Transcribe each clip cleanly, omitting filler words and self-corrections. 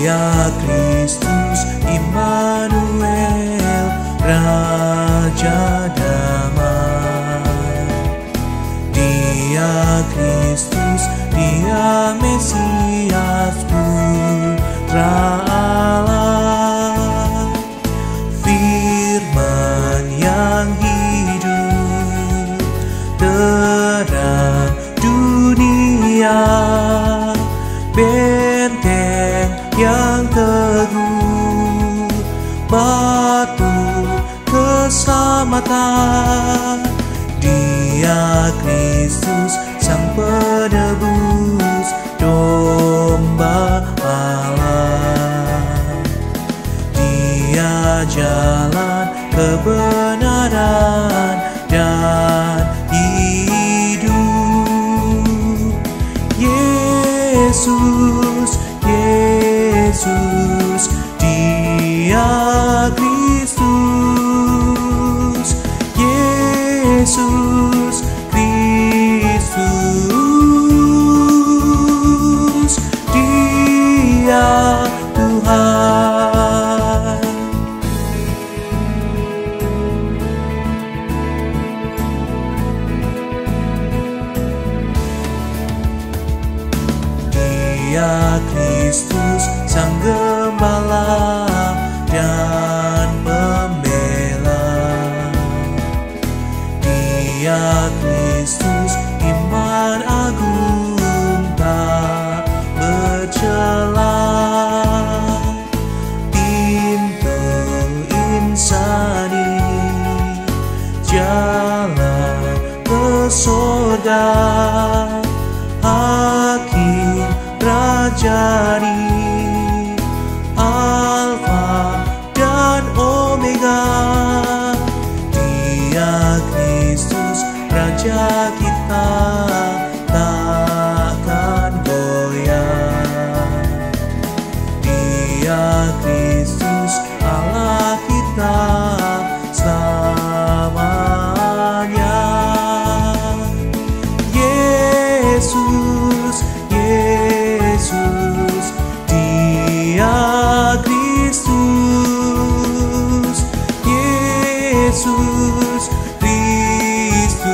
Dia Kristus Immanuel, Raja damai. Dia Kristus, Dia Mesias, Putra Allah, Firman yang hidup, terang dunia, benteng yang teguh, batu keselamatan. Dia Kristus Sang Penebus, Domba Allah. Dia jalan kebenaran dan hidup. Yesus, Yesus, Dia Kristus. Yesus Kristus, Dia Tuhan. Dia Kristus Sang Gembala dan Pembela. Dia Kristus Iman agung tak bercela, pintu insani, jalan ke surga, Hakim Rajani, Alfa dan Omega. Dia Kristus Raja kita, takkan goyah. Dia Kristus Allah kita selamanya. Yesus, Yesus, Dia Kristus. Yesus Kristus,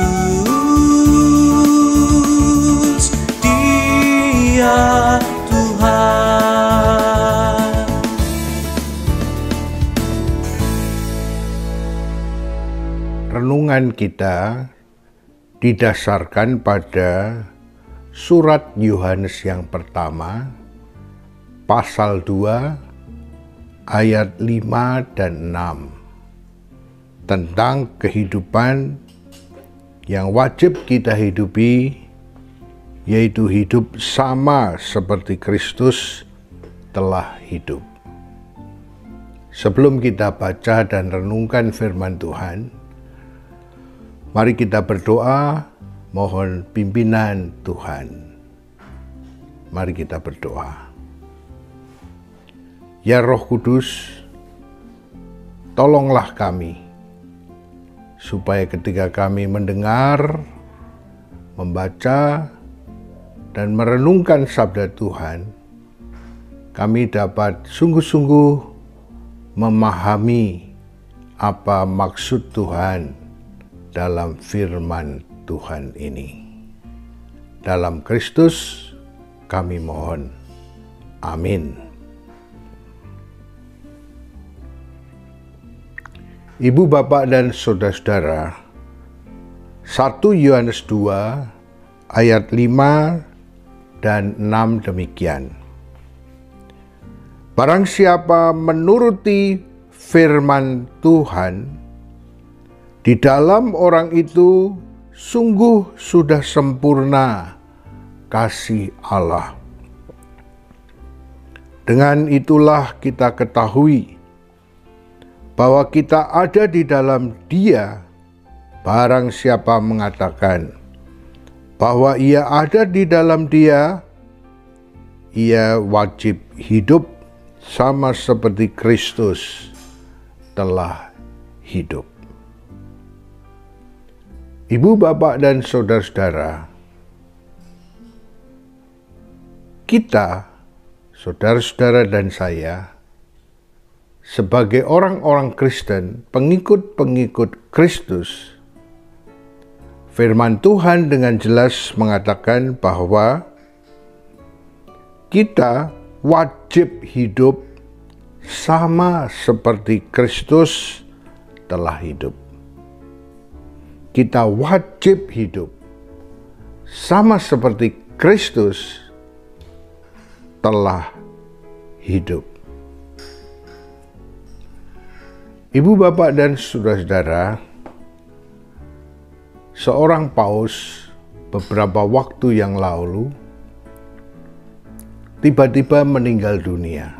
Dia Tuhan. Renungan kita didasarkan pada surat Yohanes yang pertama, pasal 2, ayat 5 dan 6, tentang kehidupan yang wajib kita hidupi, yaitu hidup sama seperti Kristus telah hidup. Sebelum kita baca dan renungkan firman Tuhan, mari kita berdoa mohon pimpinan Tuhan. Mari kita berdoa. Ya Roh Kudus, tolonglah kami, supaya ketika kami mendengar, membaca, dan merenungkan sabda Tuhan, kami dapat sungguh-sungguh memahami apa maksud Tuhan dalam firman Tuhan ini. Dalam Kristus kami mohon. Amin. Ibu, bapak, dan saudara-saudara, 1 Yohanes 2 ayat 5 dan 6 demikian. Barang siapa menuruti firman Tuhan, di dalam orang itu sungguh sudah sempurna kasih Allah. Dengan itulah kita ketahui bahwa kita ada di dalam Dia. Barang siapa mengatakan bahwa ia ada di dalam Dia, ia wajib hidup sama seperti Kristus telah hidup. Ibu, bapak, dan saudara-saudara, kita saudara-saudara dan saya, sebagai orang-orang Kristen, pengikut-pengikut Kristus, firman Tuhan dengan jelas mengatakan bahwa kita wajib hidup sama seperti Kristus telah hidup. Kita wajib hidup sama seperti Kristus telah hidup. Ibu, bapak, dan saudara-saudara, seorang paus beberapa waktu yang lalu tiba-tiba meninggal dunia.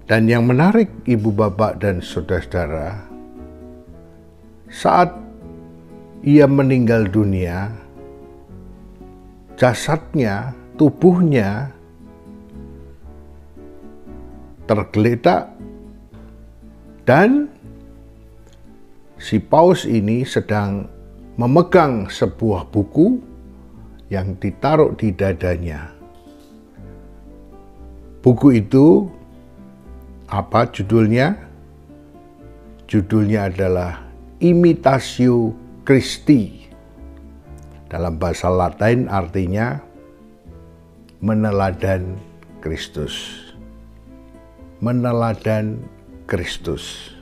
Dan yang menarik, ibu, bapak, dan saudara-saudara, saat ia meninggal dunia, jasadnya, tubuhnya tergeletak, dan si paus ini sedang memegang sebuah buku yang ditaruh di dadanya. Buku itu apa judulnya? Judulnya adalah Imitatio Christi. Dalam bahasa Latin artinya meneladan Kristus. Meneladan Kristus.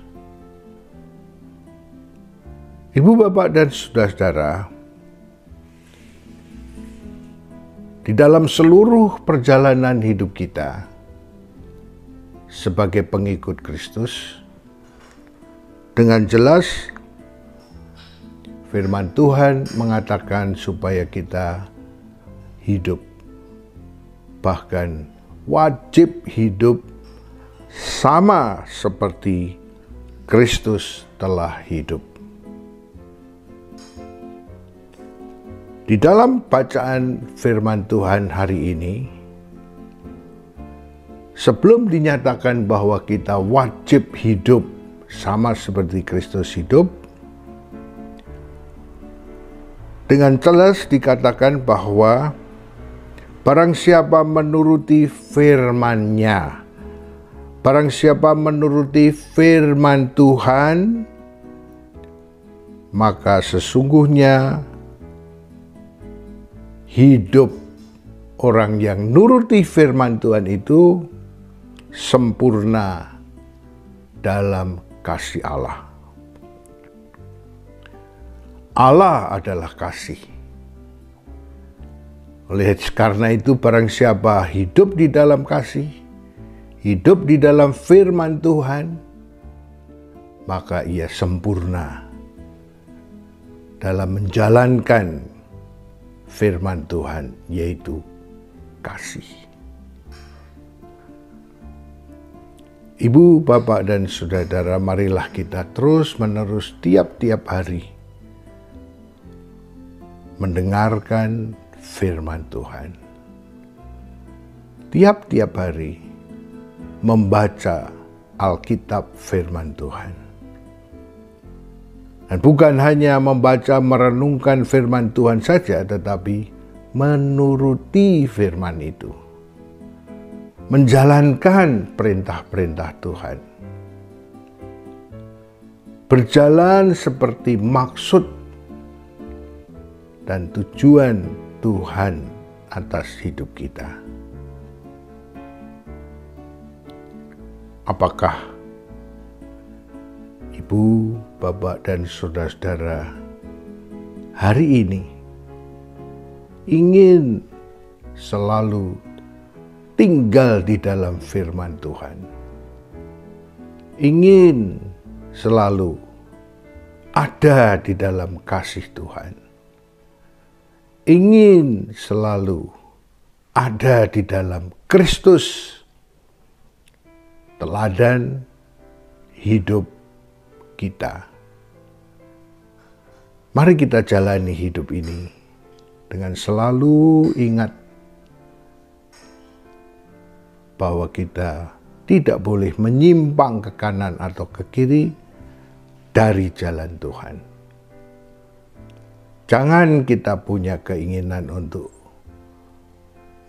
Ibu, bapak, dan saudara-saudara, di dalam seluruh perjalanan hidup kita sebagai pengikut Kristus, dengan jelas firman Tuhan mengatakan supaya kita hidup, bahkan wajib hidup sama seperti Kristus telah hidup. Di dalam bacaan firman Tuhan hari ini, sebelum dinyatakan bahwa kita wajib hidup sama seperti Kristus hidup, dengan jelas dikatakan bahwa barang siapa menuruti firman-Nya, barang siapa menuruti firman Tuhan, maka sesungguhnya hidup orang yang nuruti firman Tuhan itu sempurna dalam kasih Allah. Allah adalah kasih. Oleh karena itu, barang siapa hidup di dalam kasih, hidup di dalam firman Tuhan, maka ia sempurna dalam menjalankan firman Tuhan, yaitu kasih. Ibu, bapak, dan saudara, marilah kita terus-menerus tiap-tiap hari mendengarkan firman Tuhan. Tiap-tiap hari membaca Alkitab firman Tuhan. Dan bukan hanya membaca merenungkan firman Tuhan saja, tetapi menuruti firman itu. Menjalankan perintah-perintah Tuhan. Berjalan seperti maksud dan tujuan Tuhan atas hidup kita. Apakah ibu, bapak, dan saudara-saudara hari ini ingin selalu tinggal di dalam firman Tuhan? Ingin selalu ada di dalam kasih Tuhan? Ingin selalu ada di dalam Kristus, teladan hidup kita? Mari kita jalani hidup ini dengan selalu ingat bahwa kita tidak boleh menyimpang ke kanan atau ke kiri dari jalan Tuhan. Jangan kita punya keinginan untuk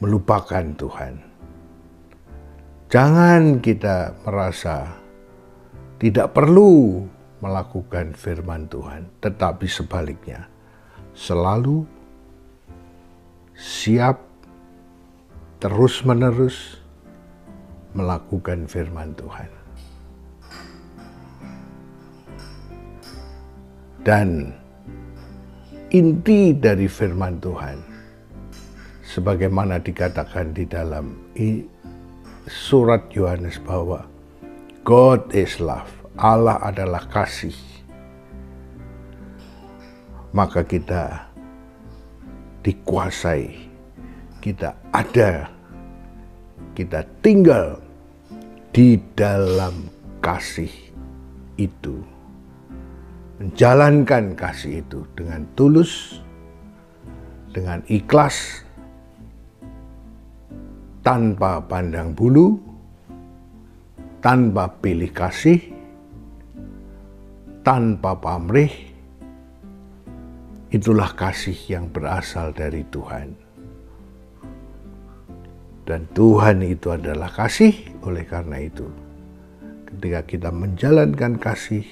melupakan Tuhan. Jangan kita merasa tidak perlu melakukan firman Tuhan, tetapi sebaliknya, selalu siap terus-menerus melakukan firman Tuhan. Dan inti dari firman Tuhan, sebagaimana dikatakan di dalam surat Yohanes bahwa God is love, Allah adalah kasih. Maka kita dikuasai, kita ada, kita tinggal di dalam kasih itu. Menjalankan kasih itu dengan tulus, dengan ikhlas, tanpa pandang bulu, tanpa pilih kasih, tanpa pamrih. Itulah kasih yang berasal dari Tuhan. Dan Tuhan itu adalah kasih. Oleh karena itu, ketika kita menjalankan kasih,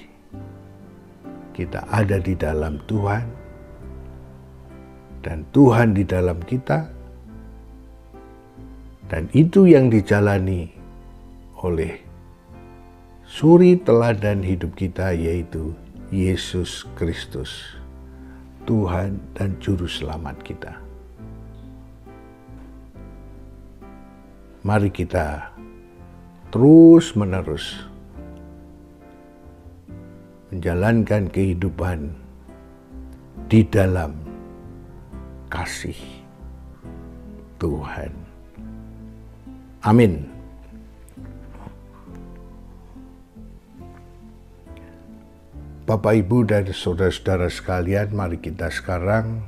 kita ada di dalam Tuhan, dan Tuhan di dalam kita, dan itu yang dijalani oleh suri teladan hidup kita, yaitu Yesus Kristus, Tuhan dan Juru Selamat kita. Mari kita terus-menerus menjalankan kehidupan di dalam kasih Tuhan. Amin. Bapak, Ibu, dan saudara-saudara sekalian, mari kita sekarang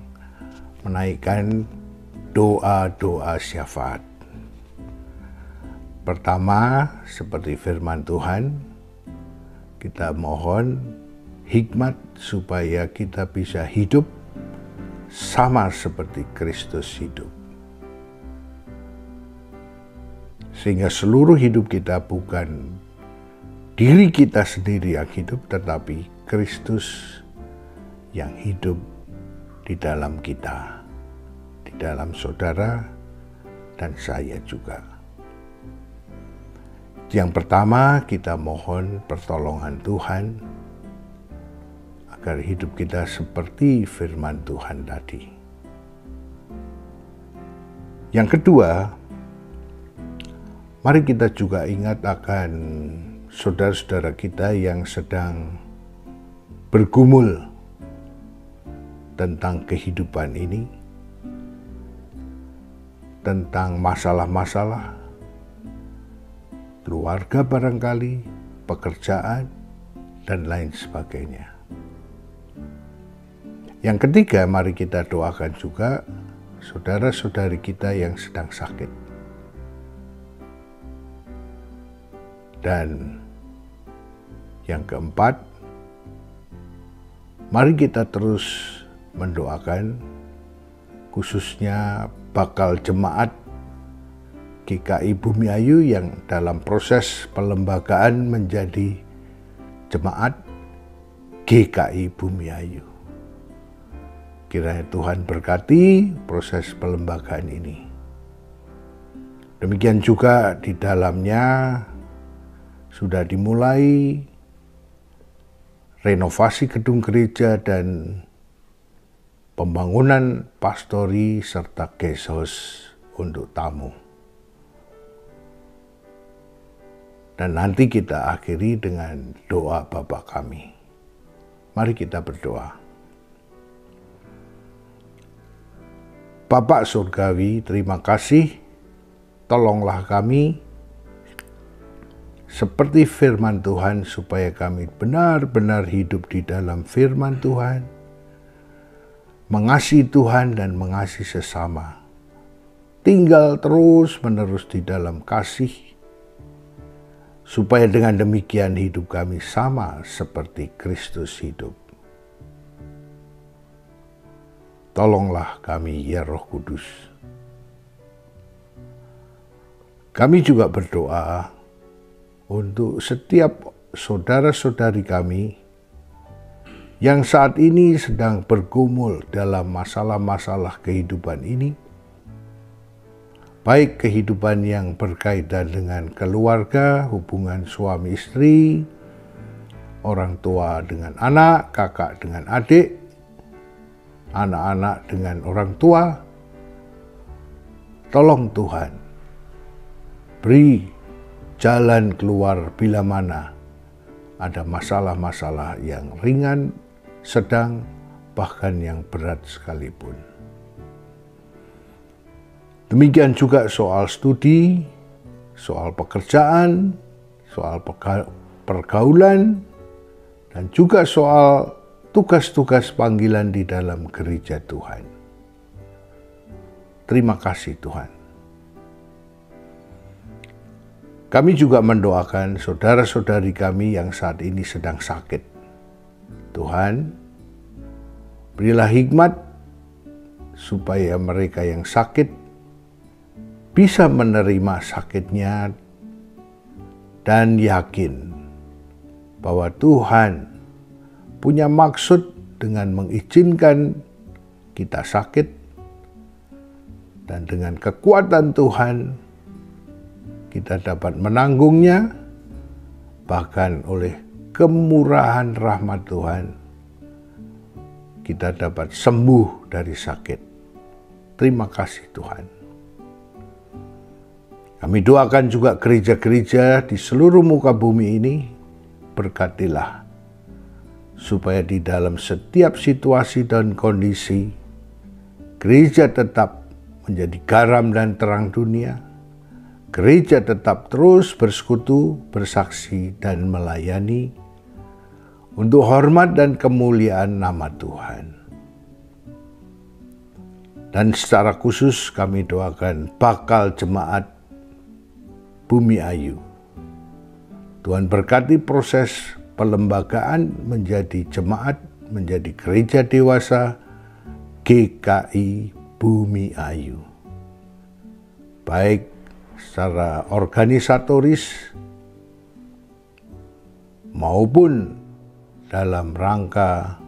menaikkan doa-doa syafaat. Pertama, seperti firman Tuhan, kita mohon hikmat supaya kita bisa hidup sama seperti Kristus hidup. Sehingga seluruh hidup kita bukan diri kita sendiri yang hidup, tetapi Kristus yang hidup di dalam kita, di dalam saudara dan saya juga. Yang pertama, kita mohon pertolongan Tuhan agar hidup kita seperti firman Tuhan tadi. Yang kedua, mari kita juga ingat akan saudara-saudara kita yang sedang bergumul tentang kehidupan ini, tentang masalah-masalah keluarga barangkali, pekerjaan, dan lain sebagainya. Yang ketiga, mari kita doakan juga saudara-saudari kita yang sedang sakit. Dan yang keempat, mari kita terus mendoakan khususnya bakal jemaat GKI Bumi Ayu yang dalam proses pelembagaan menjadi jemaat GKI Bumi Ayu. Kiranya Tuhan berkati proses pelembagaan ini. Demikian juga di dalamnya sudah dimulai renovasi gedung gereja dan pembangunan pastori serta guest house untuk tamu. Dan nanti kita akhiri dengan doa Bapa kami. Mari kita berdoa. Bapa Surgawi, terima kasih. Tolonglah kami seperti firman Tuhan supaya kami benar-benar hidup di dalam firman Tuhan, mengasihi Tuhan dan mengasihi sesama. Tinggal terus-menerus di dalam kasih, supaya dengan demikian hidup kami sama seperti Kristus hidup. Tolonglah kami ya Roh Kudus. Kami juga berdoa untuk setiap saudara-saudari kami yang saat ini sedang bergumul dalam masalah-masalah kehidupan ini, baik kehidupan yang berkaitan dengan keluarga, hubungan suami istri, orang tua dengan anak, kakak dengan adik, anak-anak dengan orang tua. Tolong Tuhan, beri jalan keluar bila mana ada masalah-masalah yang ringan, sedang, bahkan yang berat sekalipun. Demikian juga soal studi, soal pekerjaan, soal pergaulan, dan juga soal tugas-tugas panggilan di dalam gereja Tuhan. Terima kasih Tuhan. Kami juga mendoakan saudara-saudari kami yang saat ini sedang sakit. Tuhan, berilah hikmat supaya mereka yang sakit bisa menerima sakitnya dan yakin bahwa Tuhan punya maksud dengan mengizinkan kita sakit, dan dengan kekuatan Tuhan kita dapat menanggungnya, bahkan oleh kemurahan rahmat Tuhan kita dapat sembuh dari sakit. Terima kasih Tuhan. Kami doakan juga gereja-gereja di seluruh muka bumi ini, berkatilah supaya di dalam setiap situasi dan kondisi gereja tetap menjadi garam dan terang dunia. Gereja tetap terus bersekutu, bersaksi, dan melayani untuk hormat dan kemuliaan nama Tuhan. Dan secara khusus kami doakan bakal jemaat Bumi Ayu. Tuhan berkati proses pelembagaan menjadi jemaat, menjadi gereja dewasa GKI Bumi Ayu. Baik secara organisatoris maupun dalam rangka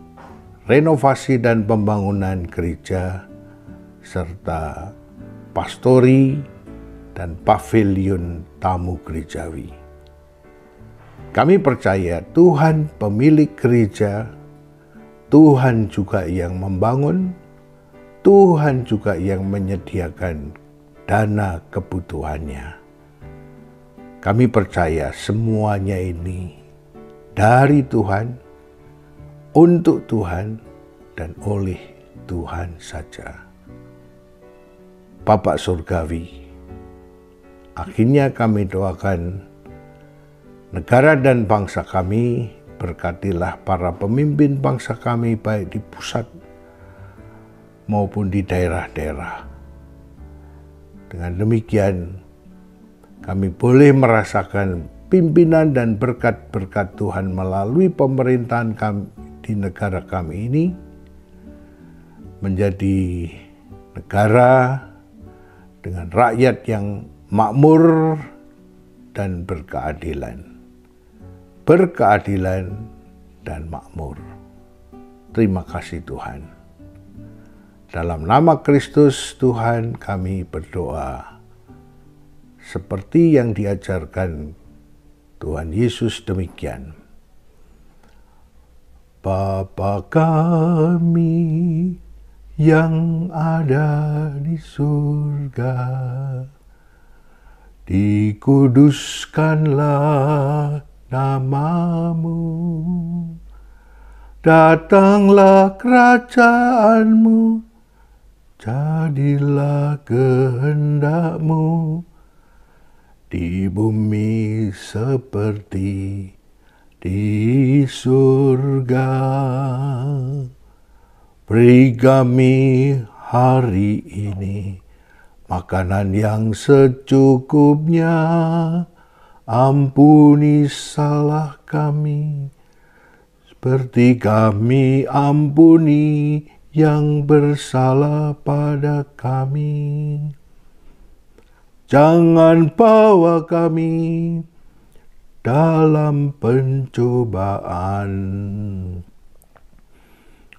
renovasi dan pembangunan gereja serta pastori dan pavilion tamu gerejawi. Kami percaya Tuhan pemilik gereja, Tuhan juga yang membangun, Tuhan juga yang menyediakan dana kebutuhannya. Kami percaya semuanya ini dari Tuhan, untuk Tuhan, dan oleh Tuhan saja. Bapa Surgawi, akhirnya kami doakan negara dan bangsa kami, berkatilah para pemimpin bangsa kami baik di pusat maupun di daerah-daerah. Dengan demikian, kami boleh merasakan pimpinan dan berkat-berkat Tuhan melalui pemerintahan kami di negara kami ini, menjadi negara dengan rakyat yang makmur dan berkeadilan. Berkeadilan dan makmur. Terima kasih Tuhan. Dalam nama Kristus Tuhan kami berdoa seperti yang diajarkan Tuhan Yesus demikian. Bapa kami yang ada di surga, dikuduskanlah namamu, datanglah kerajaanmu, jadilah kehendakmu di bumi seperti di surga. Beri kami hari ini makanan yang secukupnya, ampuni salah kami, seperti kami ampuni yang bersalah pada kami. Jangan bawa kami dalam pencobaan,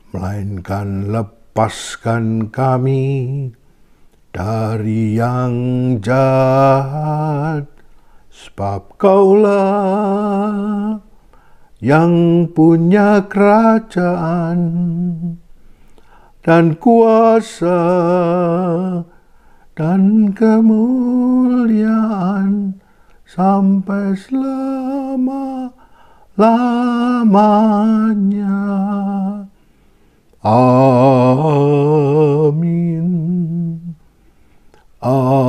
melainkan lepaskan kami dari yang jahat. Sebab Kaulah yang punya kerajaan dan kuasa dan kemuliaan sampai selama-lamanya. Amin. Amin.